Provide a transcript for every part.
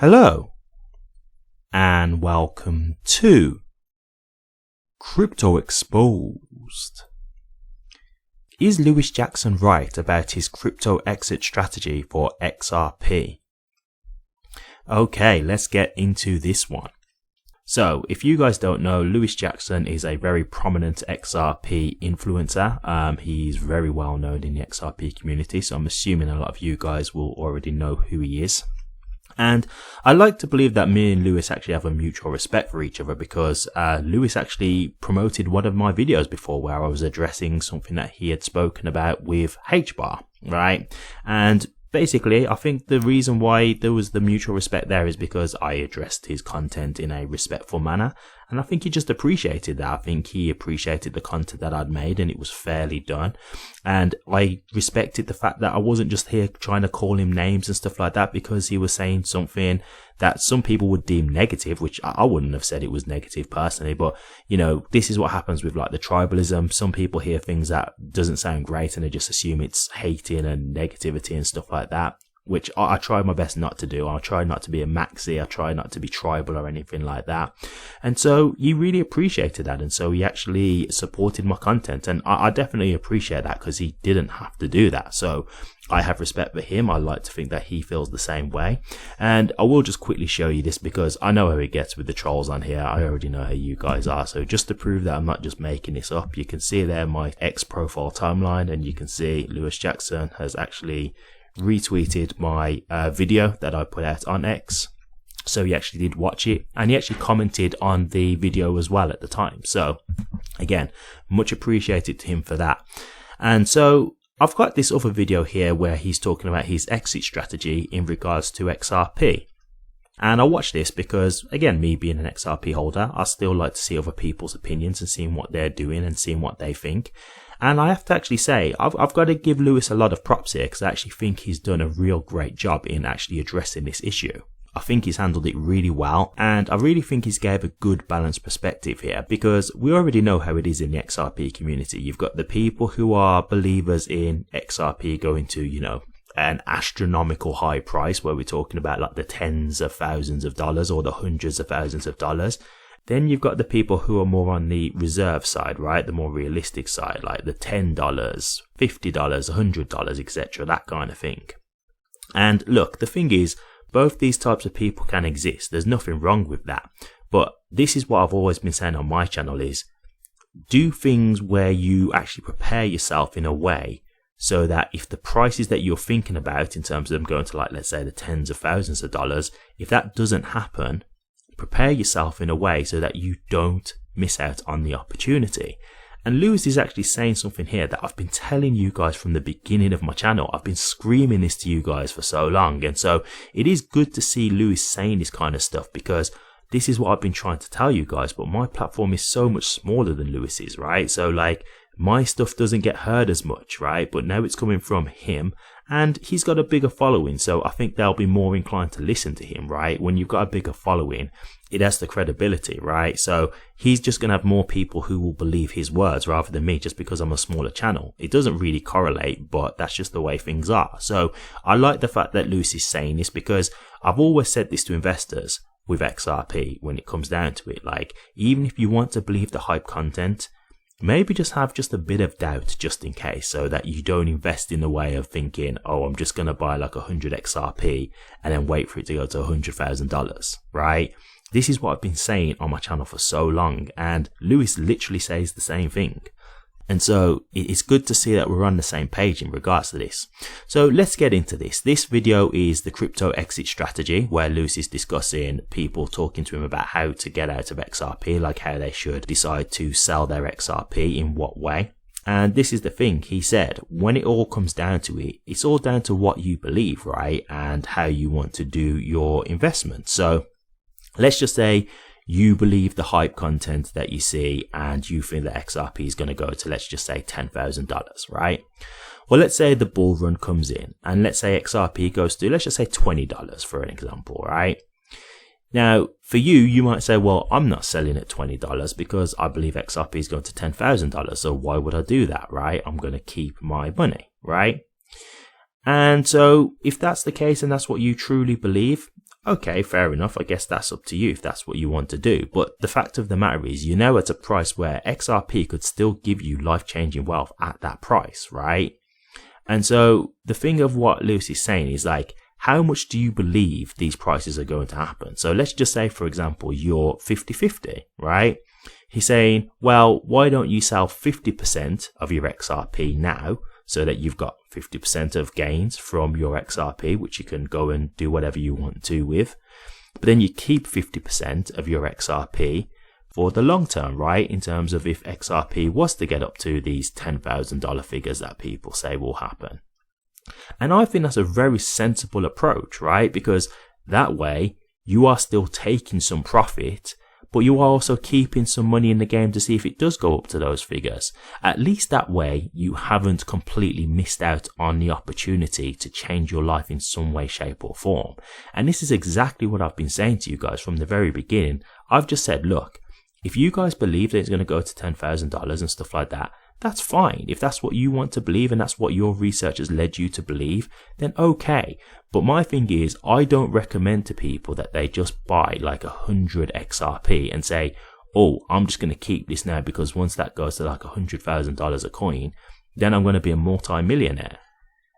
Hello and welcome to Crypto Exposed. Is Lewis Jackson right about his crypto exit strategy for XRP? Okay, let's get into this one. So, if you guys don't know, Lewis Jackson is a very prominent XRP influencer. He's very well known in the XRP community, so I'm assuming a lot of you guys will already know who he is. And I like to believe that me and Lewis actually have a mutual respect for each other, because Lewis actually promoted one of my videos before where I was addressing something that he had spoken about with HBAR, right? And basically, I think the reason why there was the mutual respect there is because I addressed his content in a respectful manner. And I think he just appreciated that. I think he appreciated the content that I'd made and it was fairly done. And I respected the fact that I wasn't just here trying to call him names and stuff like that, because he was saying something that some people would deem negative, which I wouldn't have said it was negative personally. But, you know, this is what happens with like the tribalism. Some people hear things that doesn't sound great and they just assume it's hating and negativity and stuff like that, which I try my best not to do. I try not to be a maxi. I try not to be tribal or anything like that. And so he really appreciated that. And so he actually supported my content. And I definitely appreciate that, because he didn't have to do that. So I have respect for him. I like to think that he feels the same way. And I will just quickly show you this, because I know how it gets with the trolls on here. I already know how you guys are. So just to prove that I'm not just making this up, you can see there my X profile timeline, and you can see Lewis Jackson has actually retweeted my video that I put out on X. So he actually did watch it, and he actually commented on the video as well at the time. So again, much appreciated to him for that. And so I've got this other video here where he's talking about his exit strategy in regards to XRP. And I watched this because, again, me being an XRP holder, I still like to see other people's opinions and seeing what they're doing and seeing what they think. And I have to actually say, I've got to give Lewis a lot of props here, because I actually think he's done a real great job in actually addressing this issue. I think he's handled it really well, and I really think he's gave a good balanced perspective here, because we already know how it is in the XRP community. You've got the people who are believers in XRP going to, you know, an astronomical high price, where we're talking about like the tens of thousands of dollars or the hundreds of thousands of dollars. Then you've got the people who are more on the reserve side, right? The more realistic side, like the $10, $50, $100, etc., that kind of thing. And look, the thing is, both these types of people can exist. There's nothing wrong with that. But this is what I've always been saying on my channel is, do things where you actually prepare yourself in a way so that if the prices that you're thinking about in terms of them going to, like, let's say the tens of thousands of dollars, if that doesn't happen, prepare yourself in a way so that you don't miss out on the opportunity. And Lewis is actually saying something here that I've been telling you guys from the beginning of my channel. I've been screaming this to you guys for so long. And so it is good to see Lewis saying this kind of stuff, because this is what I've been trying to tell you guys. But my platform is so much smaller than Lewis's, right? So like, my stuff doesn't get heard as much, right? But now it's coming from him, and he's got a bigger following, so I think they'll be more inclined to listen to him, right? When you've got a bigger following, it has the credibility, right? So he's just going to have more people who will believe his words rather than me, just because I'm a smaller channel. It doesn't really correlate, but that's just the way things are. So I like the fact that Lewis is saying this, because I've always said this to investors with XRP when it comes down to it. Like, even if you want to believe the hype content, maybe just have just a bit of doubt just in case, so that you don't invest in the way of thinking, oh, I'm just going to buy like 100 XRP and then wait for it to go to $100,000, right? This is what I've been saying on my channel for so long, and Lewis literally says the same thing. And so it's good to see that we're on the same page in regards to this. So let's get into this. This video is the crypto exit strategy, where Lewis is discussing people talking to him about how to get out of XRP, like how they should decide to sell their XRP, in what way. And this is the thing, he said, when it all comes down to it, it's all down to what you believe, right? And how you want to do your investment. So let's just say you believe the hype content that you see, and you think that XRP is going to go to, let's just say, $10,000, right? Well, let's say the bull run comes in, and let's say XRP goes to, let's just say $20 for an example, right? Now, for you, you might say, well, I'm not selling at $20 because I believe XRP is going to $10,000. So why would I do that, right? I'm going to keep my money, right? And so if that's the case and that's what you truly believe, Okay, fair enough. I guess that's up to you if that's what you want to do. But the fact of the matter is, you're now at a price where XRP could still give you life-changing wealth at that price, right? And so the thing of what Lewis is saying is like, how much do you believe these prices are going to happen? So let's just say, for example, you're 50-50, right? He's saying, well, why don't you sell 50% of your XRP now so that you've got 50% of gains from your XRP, which you can go and do whatever you want to with. But then you keep 50% of your XRP for the long term, right? In terms of if XRP was to get up to these $10,000 figures that people say will happen. And I think that's a very sensible approach, right? Because that way you are still taking some profit, but you are also keeping some money in the game to see if it does go up to those figures. At least that way, you haven't completely missed out on the opportunity to change your life in some way, shape or form. And this is exactly what I've been saying to you guys from the very beginning. I've just said, look, if you guys believe that it's going to go to $10,000 and stuff like that, that's fine. If that's what you want to believe and that's what your research has led you to believe, then okay. But my thing is, I don't recommend to people that they just buy like 100 XRP and say, oh, I'm just going to keep this now because once that goes to like $100,000 a coin, then I'm going to be a multi-millionaire.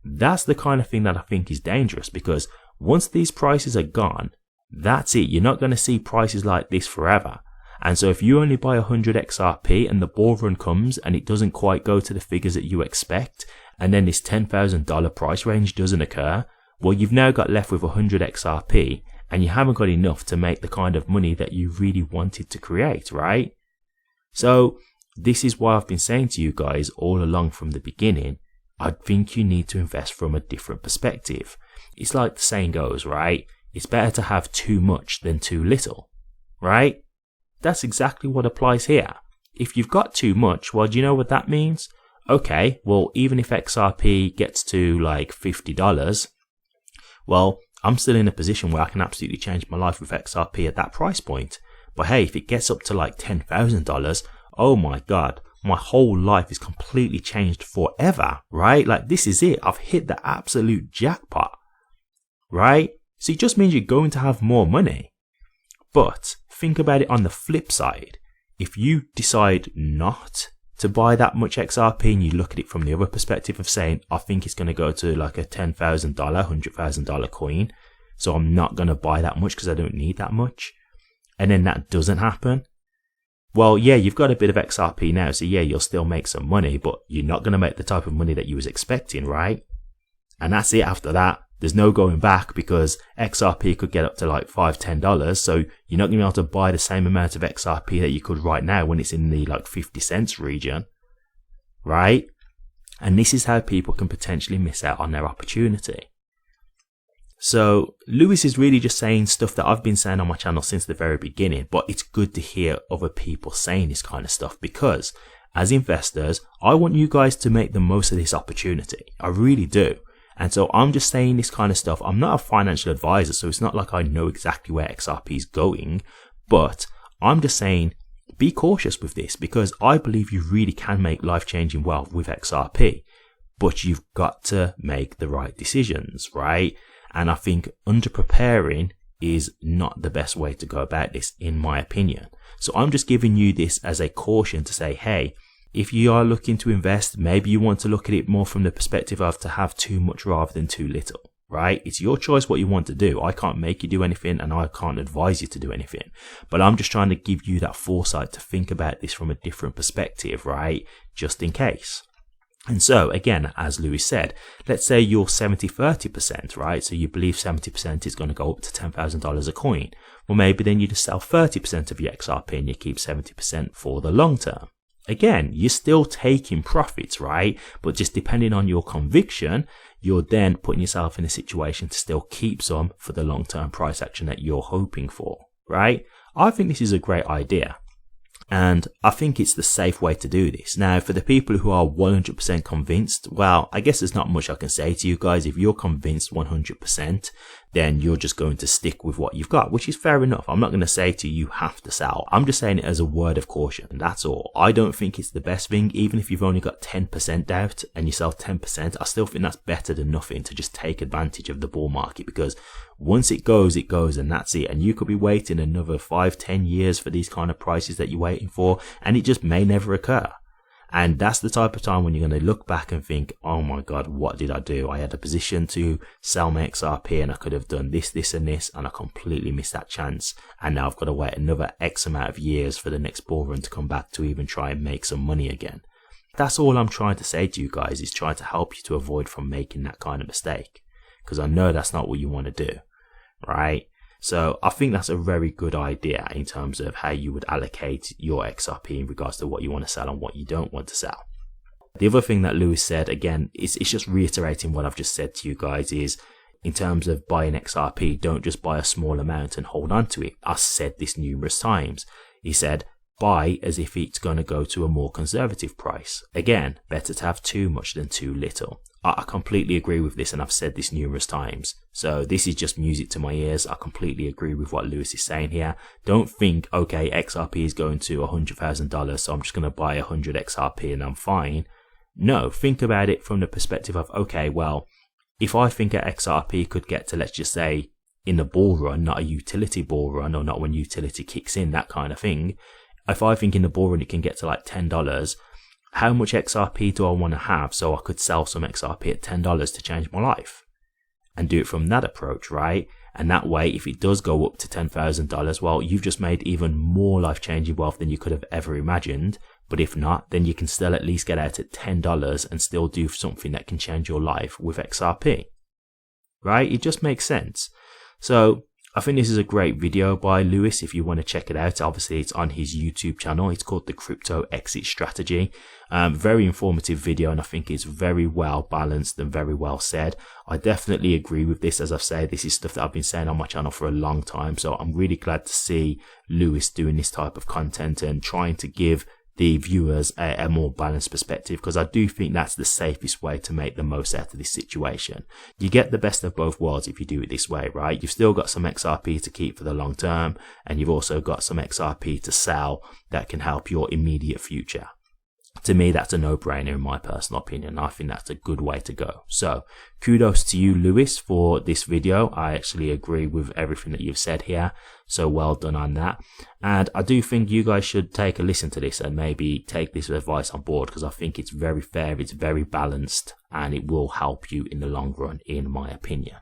That's the kind of thing that I think is dangerous, because once these prices are gone, that's it. You're not going to see prices like this forever. And so if you only buy 100 XRP and the bull run comes and it doesn't quite go to the figures that you expect, and then this $10,000 price range doesn't occur, well, you've now got left with 100 XRP and you haven't got enough to make the kind of money that you really wanted to create, right? So this is why I've been saying to you guys all along from the beginning, I think you need to invest from a different perspective. It's like the saying goes, right? It's better to have too much than too little, right? That's exactly what applies here. If you've got too much, well, do you know what that means? Okay, well, even if XRP gets to like $50, well, I'm still in a position where I can absolutely change my life with XRP at that price point. But hey, if it gets up to like $10,000, oh my God, my whole life is completely changed forever, right? Like this is it. I've hit the absolute jackpot, right? So it just means you're going to have more money. But think about it on the flip side. If you decide not to buy that much XRP and you look at it from the other perspective of saying, I think it's going to go to like a $10,000, $100,000 coin, so I'm not going to buy that much because I don't need that much, and then that doesn't happen, well, yeah, you've got a bit of XRP now, so yeah, you'll still make some money, but you're not going to make the type of money that you was expecting, right? And that's it after that. There's no going back because XRP could get up to like $5, $10. So you're not going to be able to buy the same amount of XRP that you could right now when it's in the like 50 cents region. Right? And this is how people can potentially miss out on their opportunity. So Lewis is really just saying stuff that I've been saying on my channel since the very beginning. But it's good to hear other people saying this kind of stuff because as investors, I want you guys to make the most of this opportunity. I really do. And so I'm just saying this kind of stuff. I'm not a financial advisor, so it's not like I know exactly where XRP is going, but I'm just saying be cautious with this because I believe you really can make life-changing wealth with XRP, but you've got to make the right decisions, right? And I think underpreparing is not the best way to go about this, in my opinion. So I'm just giving you this as a caution to say, hey, if you are looking to invest, maybe you want to look at it more from the perspective of to have too much rather than too little, right? It's your choice what you want to do. I can't make you do anything and I can't advise you to do anything. But I'm just trying to give you that foresight to think about this from a different perspective, right? Just in case. And so, again, as Lewis said, let's say you're 70-30%, right? So you believe 70% is going to go up to $10,000 a coin. Well, maybe then you just sell 30% of your XRP and you keep 70% for the long term. Again, you're still taking profits, right? But just depending on your conviction, you're then putting yourself in a situation to still keep some for the long-term price action that you're hoping for, right? I think this is a great idea. And I think it's the safe way to do this. Now, for the people who are 100% convinced, well, I guess there's not much I can say to you guys. If you're convinced 100%, then you're just going to stick with what you've got, which is fair enough. I'm not going to say to you have to sell. I'm just saying it as a word of caution. That's all. I don't think it's the best thing. Even if you've only got 10% out and you sell 10%, I still think that's better than nothing, to just take advantage of the bull market, because once it goes and that's it. And you could be waiting another 5-10 years for these kind of prices that you're waiting for, and it just may never occur. And that's the type of time when you're going to look back and think, oh my God, what did I do? I had a position to sell my XRP and I could have done this, this and this, and I completely missed that chance. And now I've got to wait another X amount of years for the next bull run to come back to even try and make some money again. That's all I'm trying to say to you guys, is trying to help you to avoid from making that kind of mistake. Because I know that's not what you want to do, right? So I think that's a very good idea in terms of how you would allocate your XRP in regards to what you want to sell and what you don't want to sell. The other thing that Lewis said, again, it's just reiterating what I've just said to you guys, is in terms of buying XRP, don't just buy a small amount and hold on to it. I've said this numerous times. He said, buy as if it's going to go to a more conservative price. Again, better to have too much than too little. I completely agree with this, and I've said this numerous times. So this is just music to my ears. I completely agree with what Lewis is saying here. Don't think, okay, XRP is going to $100,000, so I'm just going to buy 100 XRP and I'm fine. No, think about it from the perspective of, okay, well, if I think a XRP could get to, let's just say, in a bull run, not a utility bull run, or not when utility kicks in, that kind of thing. If I think in the bull run it can get to like $10, how much XRP do I want to have so I could sell some XRP at $10 to change my life? And do it from that approach, right? And that way, if it does go up to $10,000, well, you've just made even more life-changing wealth than you could have ever imagined. But if not, then you can still at least get out at $10 and still do something that can change your life with XRP, right? It just makes sense. So I think this is a great video by Lewis. If you want to check it out, obviously it's on his YouTube channel. It's called the Crypto Exit Strategy. Very informative video, and I think it's very well balanced and very well said. I definitely agree with this. As I've said, this is stuff that I've been saying on my channel for a long time. So I'm really glad to see Lewis doing this type of content and trying to give the viewers a more balanced perspective, because I do think that's the safest way to make the most out of this situation. You get the best of both worlds if you do it this way, right? You've still got some XRP to keep for the long term, and you've also got some XRP to sell that can help your immediate future. To me, that's a no-brainer in my personal opinion. I think that's a good way to go. So kudos to you, Lewis, for this video. I actually agree with everything that you've said here. So well done on that. And I do think you guys should take a listen to this and maybe take this advice on board, because I think it's very fair, it's very balanced, and it will help you in the long run, in my opinion.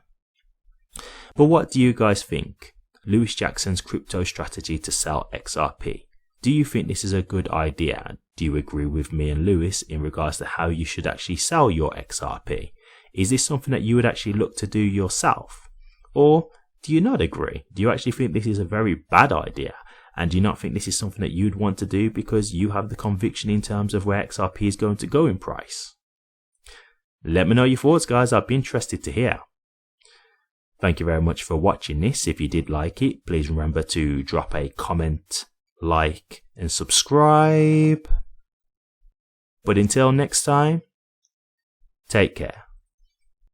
But what do you guys think? Lewis Jackson's crypto strategy to sell XRP. Do you think this is a good idea? Do you agree with me and Lewis in regards to how you should actually sell your XRP? Is this something that you would actually look to do yourself? Or do you not agree? Do you actually think this is a very bad idea? And do you not think this is something that you'd want to do because you have the conviction in terms of where XRP is going to go in price? Let me know your thoughts, guys. I'd be interested to hear. Thank you very much for watching this. If you did like it, please remember to drop a comment, like, and subscribe. But until next time, take care.